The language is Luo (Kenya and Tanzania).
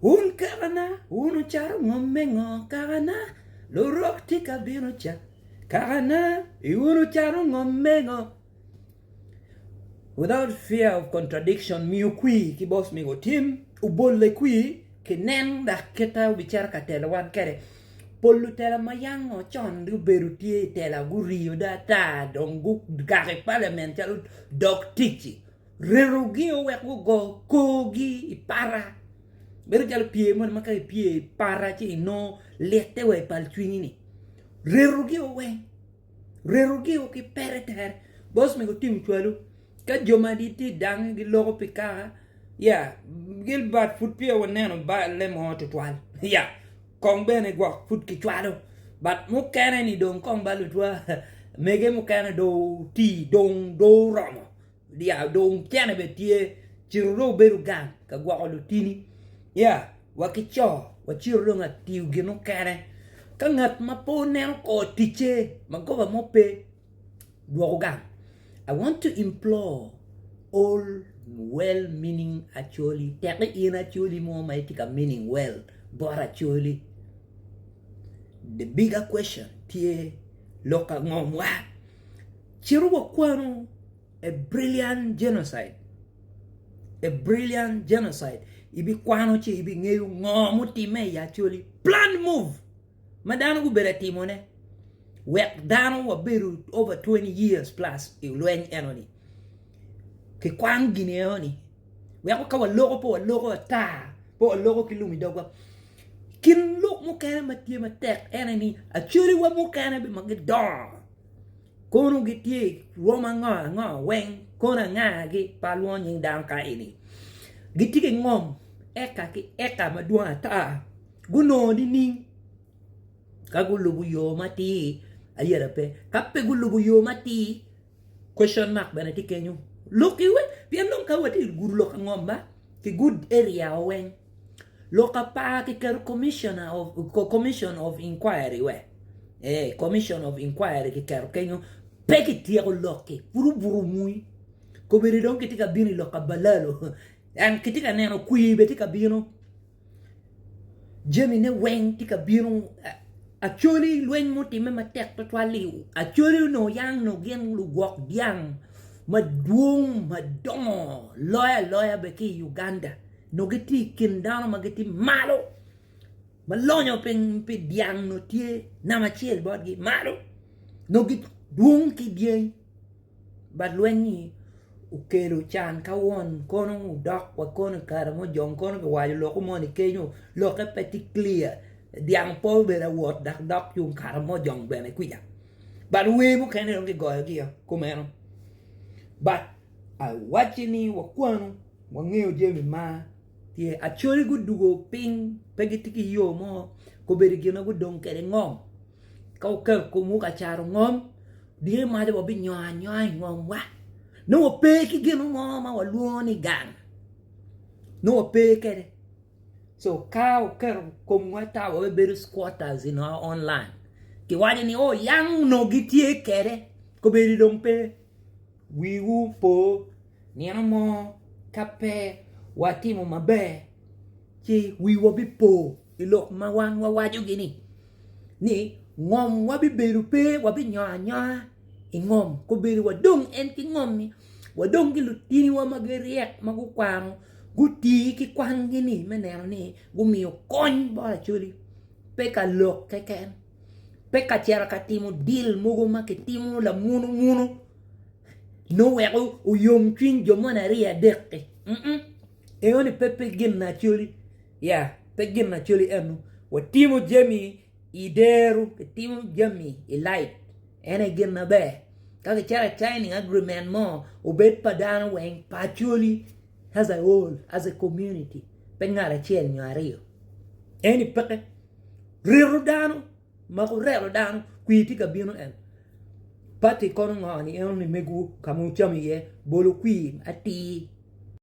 Un karana, un charo ngomengo karana, lorok tika bino cha. Karana, un charo ngomengo. Without fear of contradiction, mi ukui ki boss mi go tim, ubol le kui, ki nen da keta bichar ka telewan kere. Polu tela mayango chon du berutie tela guri da ta dongu gare parliament chalu dok tichi. Rerugi o wek go kogi ipara. Beru jalo pie mon makai pie para chi no lete we pal twini ni. Rerugi o ki pereter. Boss me go tim chwalu. Ka joma diti dang gi logo pikara. Ya, gil bat foot pie waneno ba lem ho to twal. Ya, kong bene gwak foot ki chwalo. Bat mu kene ni dong kong balu twa. Mege mu kene do ti dong do romo. Dia dong kene be tie chiro beru gang ka gwak lo tini. Ya, wakicho, wachiro nga tiu gino kene. Ka ngat mapo neno ko tiche, magoba mope dwo gang. I want to implore all well-meaning actually, actually more mighty meaning well, but actually the bigger question tie loka ngomwa chiru wakwano a brilliant genocide ibi kwano chi ibi ngeyu ngomu time actually planned move madano gu bere timone wek dano wa beru over 20 years plus ilwen enoni ke kwang gineoni wek ka wa logo ta po logo kilumi dogwa kin look mo kana matie matek enani actually wa mo kana be magdon kono gitie roma nga wen kona nga gi palwon yin down ka ini gitike ngom eka madua ta guno dini kagulubu yo mati ayera pe kape gulubu yo mati question mark benati kenyu look iwe pian non ka wati gurlo ka ngomba ki good area wen loka pa ki commission of inquiry we commission of inquiry ki kero kenyu peki tiago loki buru mui ko beri don kitika bini loka balalo an kitika neno kui betika bino jemi ne wen tika bino actually luen muti me matek to twali actually no yang no gen lu gok diang madung madongo lawyer beki Uganda no geti kindano mageti malo malonyo pe diang no tie na machiel bodgi malo no git dung ki die bad lweni ukelo chan kawon kono udok wa kono karamo jong kono ko wajo loko moni kenyo loke peti clear diang po bera wot dak yung karamo jong bene kuya but we mo kene ngi go kia kumeno but I watching wa kwano wa ngeo jemi ma tie actually good dugo ping pegitiki yo mo ko beri gina go don kere ngom kau ke ko mu ka charo ngom die ma de bobi nyoa ngom wa no pe ki gino mo ma wa luoni gang no pe kere so cow ker komwata wa beru squatters in our online ki wani ni yang no gitie kere ko beri dompe wiwu po niamo kape watimu mabe ki wiwo bipo ilo mawan wa waju gini ni ngom wa bi beru pe wa bi nya ingom ko beri wa dong en ki ngom wa dong gi lutini wa mageriek magukwang guti ki kwang gini meneno ni gumiyo kony bola chuli peka lok keken peka chera katimu deal mugo maketimu la munu no wego uyom twin jomona ria dekke e oni pepe gin na chuli ya pe gin na chuli enu wa timu jemi ideru ke timu jemi elite ene gin na be kage chera signing agreement mo ubet padana wen pachuli as a whole, as a community, pengara chel nyario. Eni peke, rirudano, mako rirudano, kuiti kabino en. Pati kono ngani, eni megu, kamu chami ye, bolo kui, ati,